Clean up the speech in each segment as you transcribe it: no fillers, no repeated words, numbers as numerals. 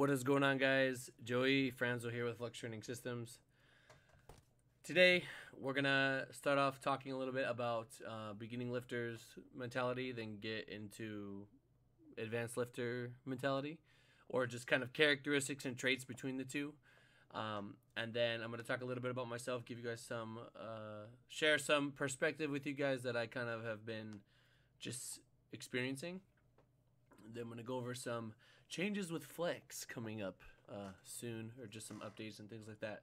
What is going on, guys? Joey Franzo here with Flexx Training Systems. Today we're gonna start off talking a little bit about beginning lifters mentality, then get into advanced lifter mentality, or just kind of characteristics and traits between the two. And then I'm gonna talk a little bit about myself, give you guys some share some perspective with you guys that I kind of have been just experiencing. And then I'm gonna go over some changes with Flexx coming up soon, or just some updates and things like that.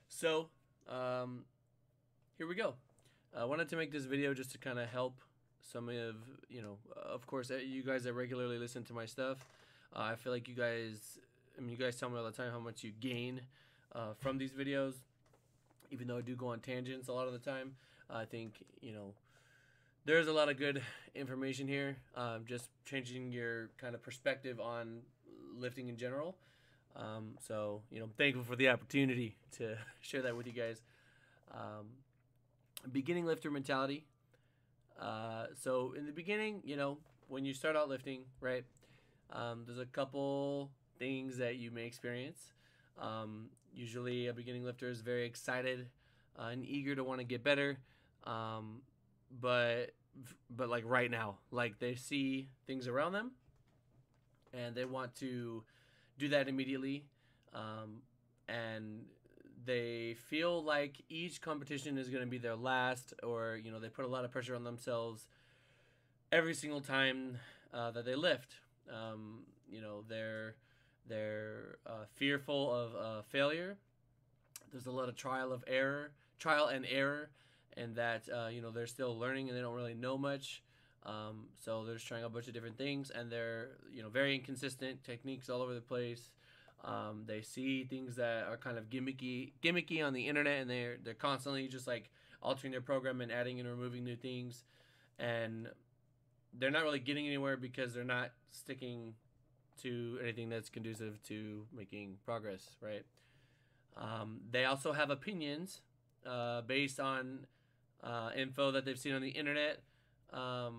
So here we go. I wanted to make this video just to kind of help some of, of course, you guys that regularly listen to my stuff. I feel like you guys, you guys tell me all the time how much you gain from these videos, even though I do go on tangents a lot of the time. I think, there's a lot of good information here, just changing your kind of perspective on lifting in general. So, I'm thankful for the opportunity to share that with you guys. Beginning lifter mentality. So in the beginning, when you start out lifting, right, there's a couple things that you may experience. Usually a beginning lifter is very excited and eager to want to get better. But like right now, like they see things around them and they want to do that immediately. And they feel like each competition is going to be their last, or, they put a lot of pressure on themselves every single time that they lift. They're fearful of failure. There's a lot of trial and error, and that they're still learning and they don't really know much. So they're just trying a bunch of different things, and they're very inconsistent techniques all over the place. They see things that are kind of gimmicky on the internet, and they're constantly just like altering their program and adding and removing new things, and they're not really getting anywhere because they're not sticking to anything that's conducive to making progress, right? They also have opinions based on info that they've seen on the internet. A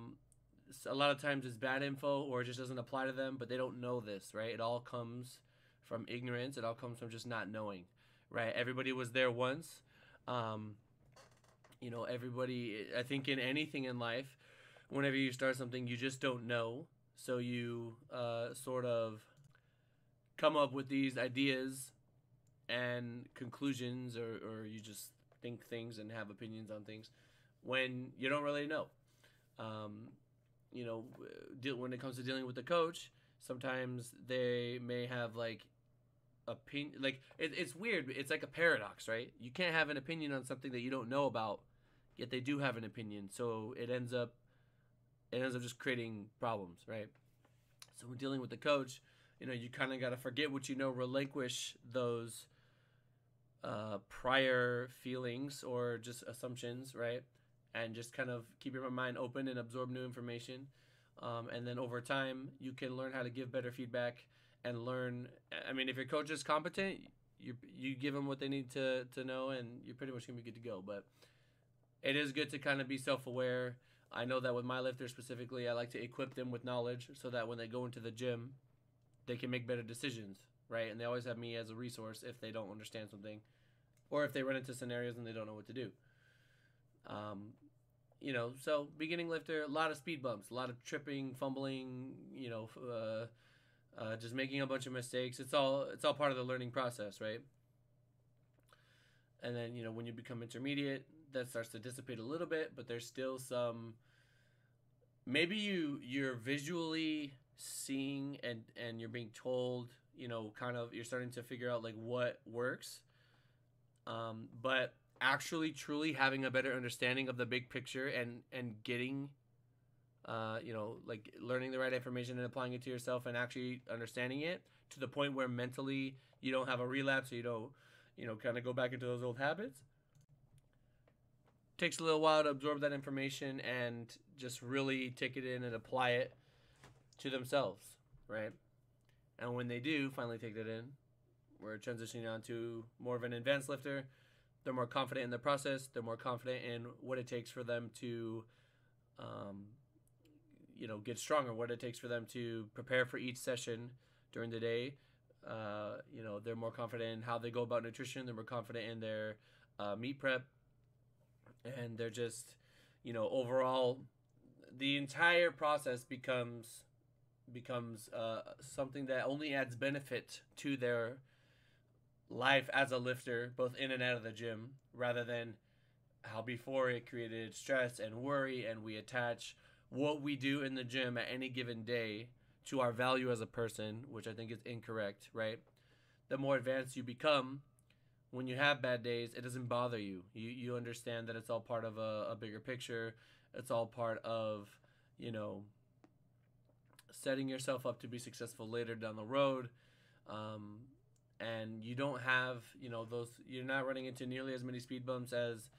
lot of times it's bad info, or it just doesn't apply to them, but they don't know this, right? It all comes from ignorance. It all comes from just not knowing, right? Everybody was there once. Everybody, I think in anything in life, whenever you start something, you just don't know. So you sort of come up with these ideas and conclusions, or you just think things and have opinions on things when you don't really know. When it comes to dealing with the coach, sometimes they may have like opinion, like it's weird. It's like a paradox, right? You can't have an opinion on something that you don't know about, yet they do have an opinion. So it ends up just creating problems, right? So when dealing with the coach, you kind of got to forget what you know, relinquish those prior feelings or just assumptions, right? And just kind of keep your mind open and absorb new information. And then over time, you can learn how to give better feedback and learn. If your coach is competent, you give them what they need to know, and you're pretty much going to be good to go. But it is good to kind of be self-aware. I know that with my lifters specifically, I like to equip them with knowledge so that when they go into the gym, they can make better decisions, right? And they always have me as a resource if they don't understand something, or if they run into scenarios and they don't know what to do. So beginning lifter, a lot of speed bumps, a lot of tripping, fumbling, just making a bunch of mistakes. It's all part of the learning process, right? And then, when you become intermediate, that starts to dissipate a little bit, but there's still some, maybe you're visually seeing and you're being told, kind of, you're starting to figure out like what works. But actually truly having a better understanding of the big picture and getting like learning the right information and applying it to yourself and actually understanding it to the point where mentally you don't have a relapse, or you don't kind of go back into those old habits. Takes a little while to absorb that information and just really take it in and apply it to themselves, right? And when they do finally take that in, we're transitioning on to more of an advanced lifter. They're more confident in the process. They're more confident in what it takes for them to, get stronger, what it takes for them to prepare for each session during the day, You know, they're more confident in how they go about nutrition. They're more confident in their meat prep, and they're just, you know, overall, the entire process becomes something that only adds benefit to their life as a lifter, both in and out of the gym, rather than how before it created stress and worry, and we attach what we do in the gym at any given day to our value as a person, which I think is incorrect, right? The more advanced you become, when you have bad days, it doesn't bother you. You understand that it's all part of a bigger picture. It's all part of, you know, setting yourself up to be successful later down the road. And you don't have, you know, those, you're not running into nearly as many speed bumps as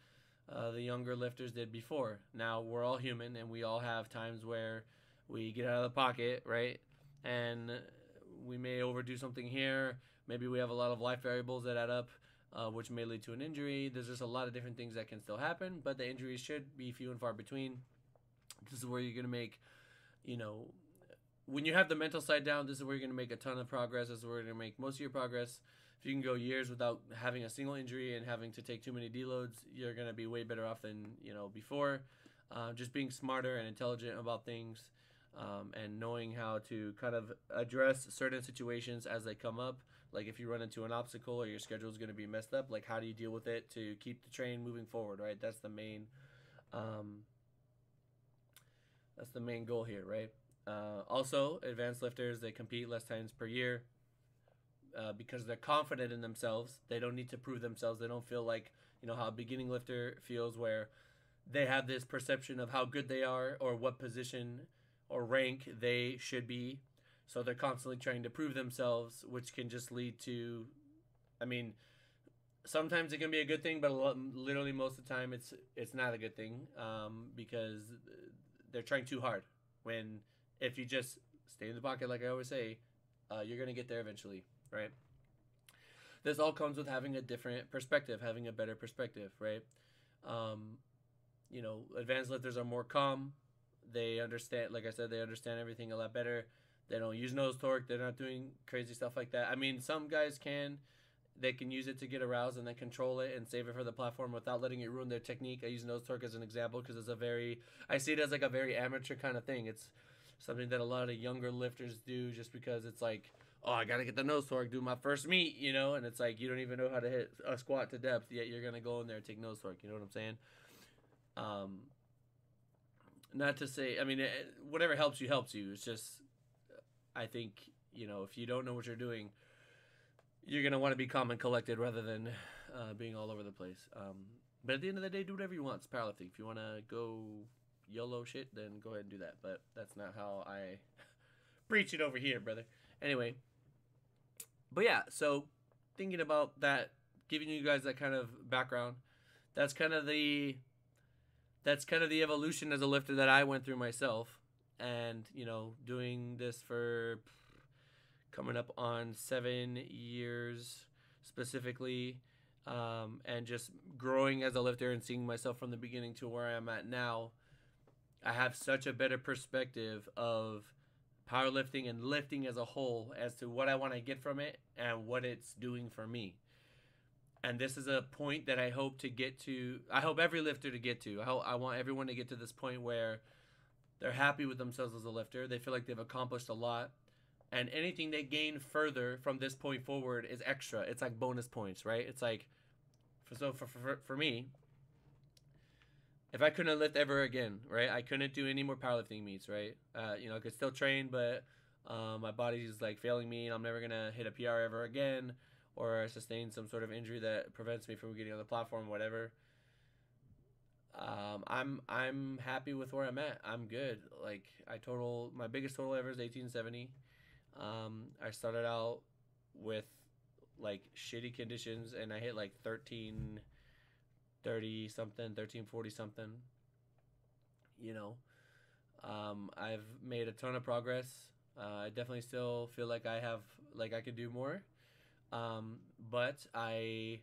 the younger lifters did before. Now, we're all human, and we all have times where we get out of the pocket, right? And we may overdo something here. Maybe we have a lot of life variables that add up, which may lead to an injury. There's just a lot of different things that can still happen, but the injuries should be few and far between. This is where you're going to make, you know, when you have the mental side down, this is where you're going to make a ton of progress. This is where you're going to make most of your progress. If you can go years without having a single injury and having to take too many deloads, you're going to be way better off than, you know, before. Just being smarter and intelligent about things, and knowing how to kind of address certain situations as they come up. Like if you run into an obstacle or your schedule is going to be messed up, like how do you deal with it to keep the train moving forward, right? That's the main goal here, right? Also, advanced lifters, they compete less times per year because they're confident in themselves. They don't need to prove themselves. They don't feel like, you know, how a beginning lifter feels, where they have this perception of how good they are or what position or rank they should be. So they're constantly trying to prove themselves, which can just lead to, I mean, sometimes it can be a good thing, but literally most of the time it's not a good thing, because they're trying too hard. When if you just stay in the pocket, like I always say, you're going to get there eventually, right? This all comes with having a different perspective, having a better perspective, right? You know, advanced lifters are more calm. They understand, like I said, they understand everything a lot better. They don't use nose torque. They're not doing crazy stuff like that. I mean, some guys can. They can use it to get aroused and then control it and save it for the platform without letting it ruin their technique. I use nose torque as an example because it's I see it as like a very amateur kind of thing. It's something that a lot of younger lifters do just because it's like, oh, I got to get the nose torque, do my first meet, you know? And it's like, you don't even know how to hit a squat to depth, yet you're going to go in there and take nose torque. You know what I'm saying? Not to say, I mean, whatever helps you helps you. It's just, I think, you know, if you don't know what you're doing, you're going to want to be calm and collected rather than being all over the place. But at the end of the day, do whatever you want. It's powerlifting. If you want to go YOLO shit, then go ahead and do that. But that's not how I preach it over here, brother. Anyway. But yeah, so thinking about that, giving you guys that kind of background, that's kind of the evolution as a lifter that I went through myself. And, you know, doing this for coming up on 7 years specifically, and just growing as a lifter and seeing myself from the beginning to where I'm at now, I have such a better perspective of powerlifting and lifting as a whole as to what I want to get from it and what it's doing for me. And this is a point that I hope to get to. I hope every lifter to get to. I want everyone to get to this point where they're happy with themselves as a lifter. They feel like they've accomplished a lot. And anything they gain further from this point forward is extra. It's like bonus points, right? It's like, for me, if I couldn't lift ever again, right? I couldn't do any more powerlifting meets, right? You know, I could still train, but my body's like failing me, and I'm never gonna hit a PR ever again, or sustain some sort of injury that prevents me from getting on the platform, whatever. I'm happy with where I'm at. I'm good. Like my biggest total ever is 1870. I started out with like shitty conditions, and I hit like 1330 something, 1340 something. You know, I've made a ton of progress. I definitely still feel like I could do more. But I'm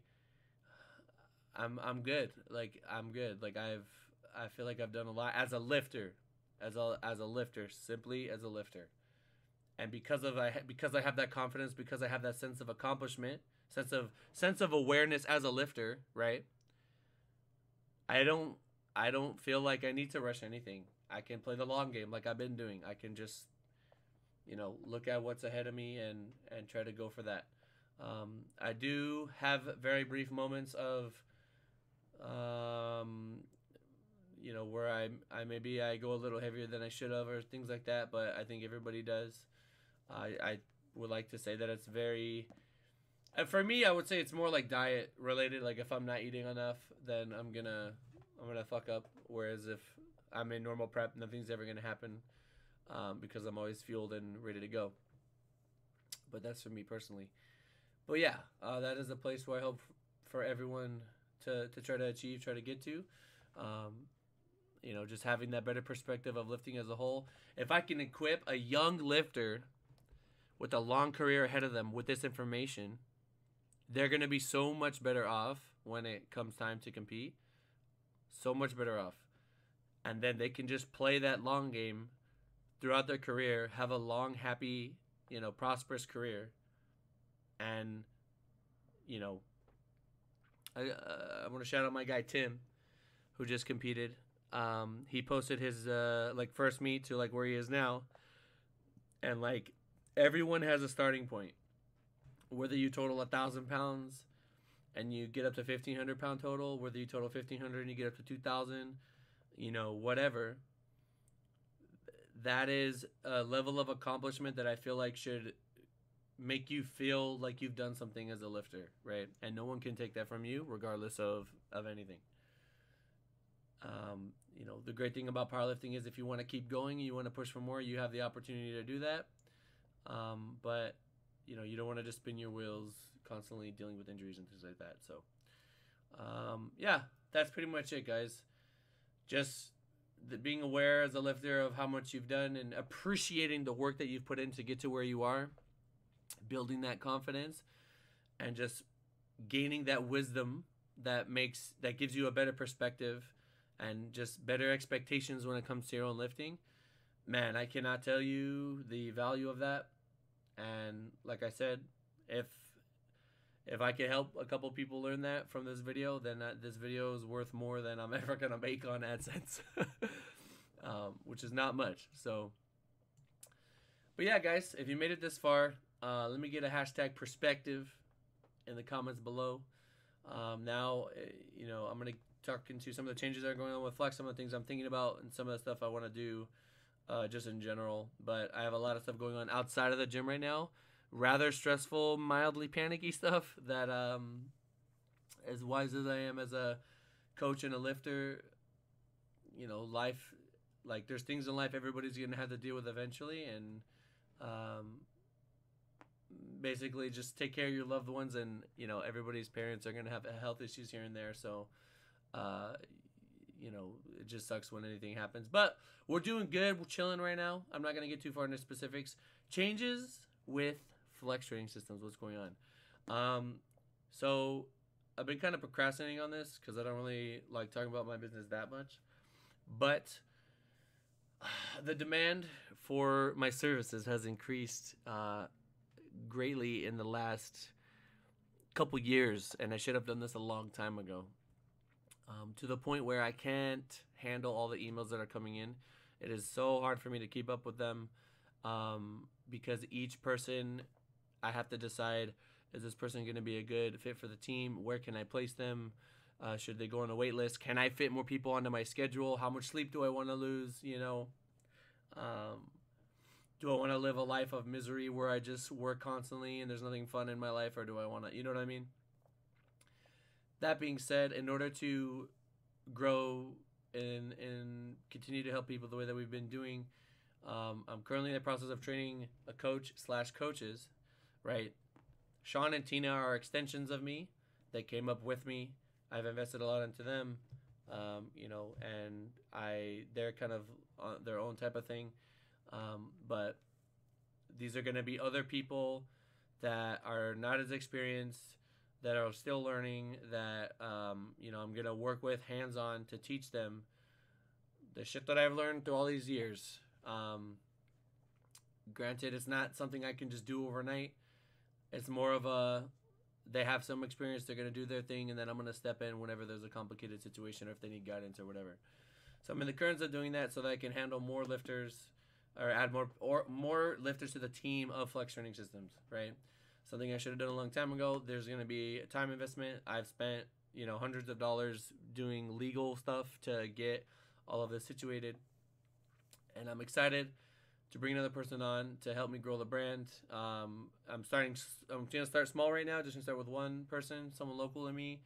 good. Like I'm good. Like I feel like I've done a lot as a lifter, simply as a lifter. and because I have that confidence, because I have that sense of accomplishment, sense of awareness as a lifter, right? I don't feel like I need to rush anything. I can play the long game like I've been doing. I can just, look at what's ahead of me and try to go for that. I do have very brief moments of, where I go a little heavier than I should have or things like that. But I think everybody does. I would like to say that it's very, for me, I would say it's more like diet related. Like if I'm not eating enough, then I'm gonna fuck up. Whereas if I'm in normal prep, nothing's ever gonna happen, because I'm always fueled and ready to go. But that's for me personally. But yeah, that is a place where I hope for everyone to try to achieve, try to get to. Just having that better perspective of lifting as a whole. If I can equip a young lifter with a long career ahead of them with this information, they're going to be so much better off when it comes time to compete. So much better off. And then they can just play that long game throughout their career, have a long, happy, prosperous career. And, I want to shout out my guy Tim, who just competed. He posted his first meet to where he is now. And everyone has a starting point. Whether you total 1,000 pounds and you get up to 1,500 pound total, whether you total 1,500 and you get up to 2,000, whatever. That is a level of accomplishment that I feel like should make you feel like you've done something as a lifter, right? And no one can take that from you, regardless of anything. The great thing about powerlifting is if you want to keep going, you want to push for more, you have the opportunity to do that. But you don't want to just spin your wheels constantly dealing with injuries and things like that. So, yeah, that's pretty much it, guys. Just being aware as a lifter of how much you've done and appreciating the work that you've put in to get to where you are, building that confidence, and just gaining that wisdom that gives you a better perspective and just better expectations when it comes to your own lifting. Man, I cannot tell you the value of that. And like I said, if I can help a couple people learn that from this video, then this video is worth more than I'm ever gonna make on AdSense, which is not much. So, but yeah, guys, if you made it this far, let me get a hashtag perspective in the comments below. Now, I'm gonna talk into some of the changes that are going on with Flexx, some of the things I'm thinking about, and some of the stuff I want to do. Just in general, but I have a lot of stuff going on outside of the gym right now. Rather stressful, mildly panicky stuff that, as wise as I am as a coach and a lifter, life, there's things in life everybody's going to have to deal with eventually. And, basically just take care of your loved ones, and, everybody's parents are going to have health issues here and there. So, it just sucks when anything happens. But we're doing good. We're chilling right now. I'm not going to get too far into specifics. Changes with Flexx Training Systems. What's going on? So I've been kind of procrastinating on this because I don't really like talking about my business that much. But the demand for my services has increased greatly in the last couple years. And I should have done this a long time ago. To the point where I can't handle all the emails that are coming in. It is so hard for me to keep up with them, because each person, I have to decide, is this person going to be a good fit for the team? Where can I place them? Should they go on a wait list? Can I fit more people onto my schedule? How much sleep do I want to lose? Do I want to live a life of misery where I just work constantly and there's nothing fun in my life? Or do I want to, you know what I mean? That being said, in order to grow and continue to help people the way that we've been doing, I'm currently in the process of training a coach/coaches, right? Sean and Tina are extensions of me. They came up with me. I've invested a lot into them, and they're kind of on their own type of thing. But these are going to be other people that are not as experienced, that are still learning, that, I'm going to work with hands-on to teach them the shit that I've learned through all these years. Granted, it's not something I can just do overnight. It's more of a, they have some experience, they're going to do their thing, and then I'm going to step in whenever there's a complicated situation or if they need guidance or whatever. So I'm in the currents of doing that so that I can handle more lifters or add more lifters to the team of Flexx Training Systems, right? Something I should have done a long time ago. There's going to be a time investment. I've spent, hundreds of dollars doing legal stuff to get all of this situated. And I'm excited to bring another person on to help me grow the brand. I'm going to start small right now. Just going to start with one person, someone local to me,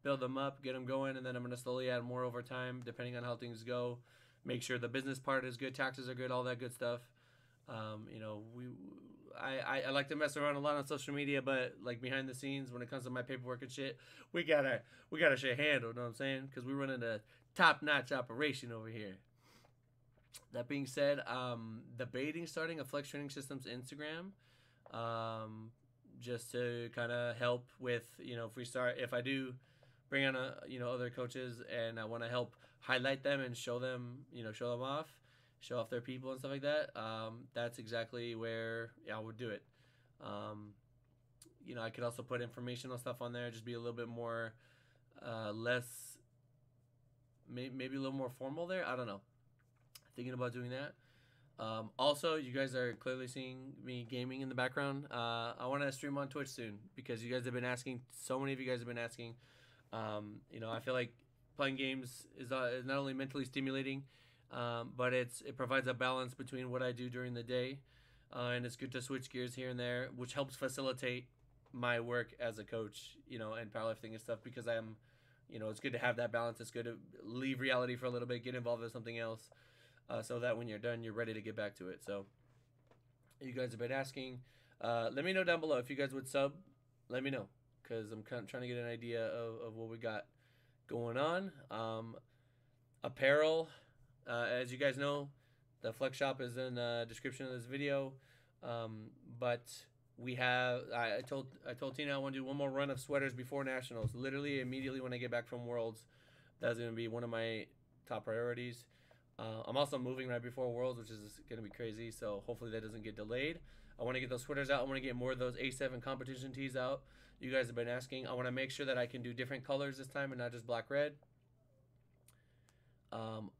build them up, get them going, and then I'm going to slowly add more over time, depending on how things go. Make sure the business part is good, taxes are good, all that good stuff. I like to mess around a lot on social media, but like behind the scenes, when it comes to my paperwork and shit, we gotta shit handle. You know what I'm saying? Because we run a top-notch operation over here. That being said, debating starting a Flexx Training Systems Instagram, just to kind of help with, if I do bring on other coaches and I want to help highlight them and show them off, show off their people and stuff like that. That's exactly where I would do it. I could also put informational stuff on there, just be a little bit more, less, maybe a little more formal there. I don't know. Thinking about doing that. Also, you guys are clearly seeing me gaming in the background. I want to stream on Twitch soon because you guys have been asking. So many of you guys have been asking. I feel like playing games is not only mentally stimulating, but it provides a balance between what I do during the day, and it's good to switch gears here and there, which helps facilitate my work as a coach, and powerlifting and stuff, because I'm, it's good to have that balance. It's good to leave reality for a little bit, get involved with something else, so that when you're done, you're ready to get back to it. So you guys have been asking. Let me know down below if you guys would sub. Let me know, because I'm kind of trying to get an idea of what we got going on. Apparel, as you guys know, the Flexx Shop is in the description of this video. But we have, I told Tina I want to do one more run of sweaters before Nationals. Literally immediately when I get back from Worlds, that's going to be one of my top priorities. I'm also moving right before Worlds, which is going to be crazy. So hopefully that doesn't get delayed. I want to get those sweaters out. I want to get more of those A7 competition tees out. You guys have been asking. I want to make sure that I can do different colors this time and not just black, red.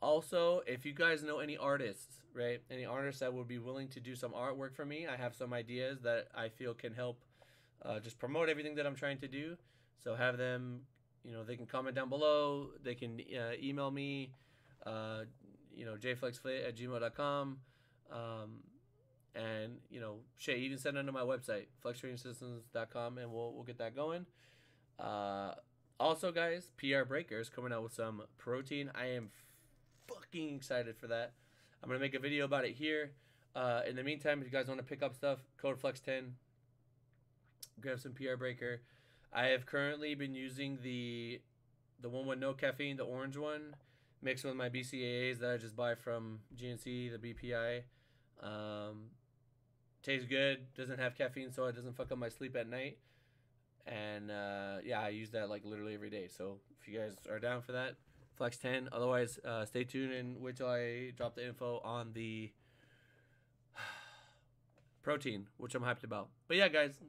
Also, if you guys know any artists, right? Any artists that would be willing to do some artwork for me, I have some ideas that I feel can help just promote everything that I'm trying to do. So have them, they can comment down below. They can email me, jflexfit@gmail.com. And, shit, even send it to my website, flextrainingsystems.com, and we'll get that going. Also, guys, PR Breaker is coming out with some protein. I am fucking excited for that. I'm going to make a video about it here. In the meantime, if you guys want to pick up stuff, code FLEXX10. Grab some PR Breaker. I have currently been using the one with no caffeine, the orange one, mixed with my BCAAs that I just buy from GNC, the BPI. Tastes good. Doesn't have caffeine, so it doesn't fuck up my sleep at night. And yeah, I use that like literally every day. So if you guys are down for that, FLEXX10. Otherwise, stay tuned and wait till I drop the info on the protein, which I'm hyped about. But yeah, guys,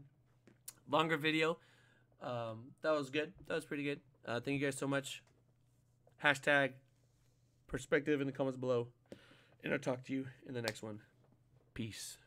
longer video. That was good. That was pretty good. Thank you guys so much. Hashtag perspective in the comments below. And I'll talk to you in the next one. Peace.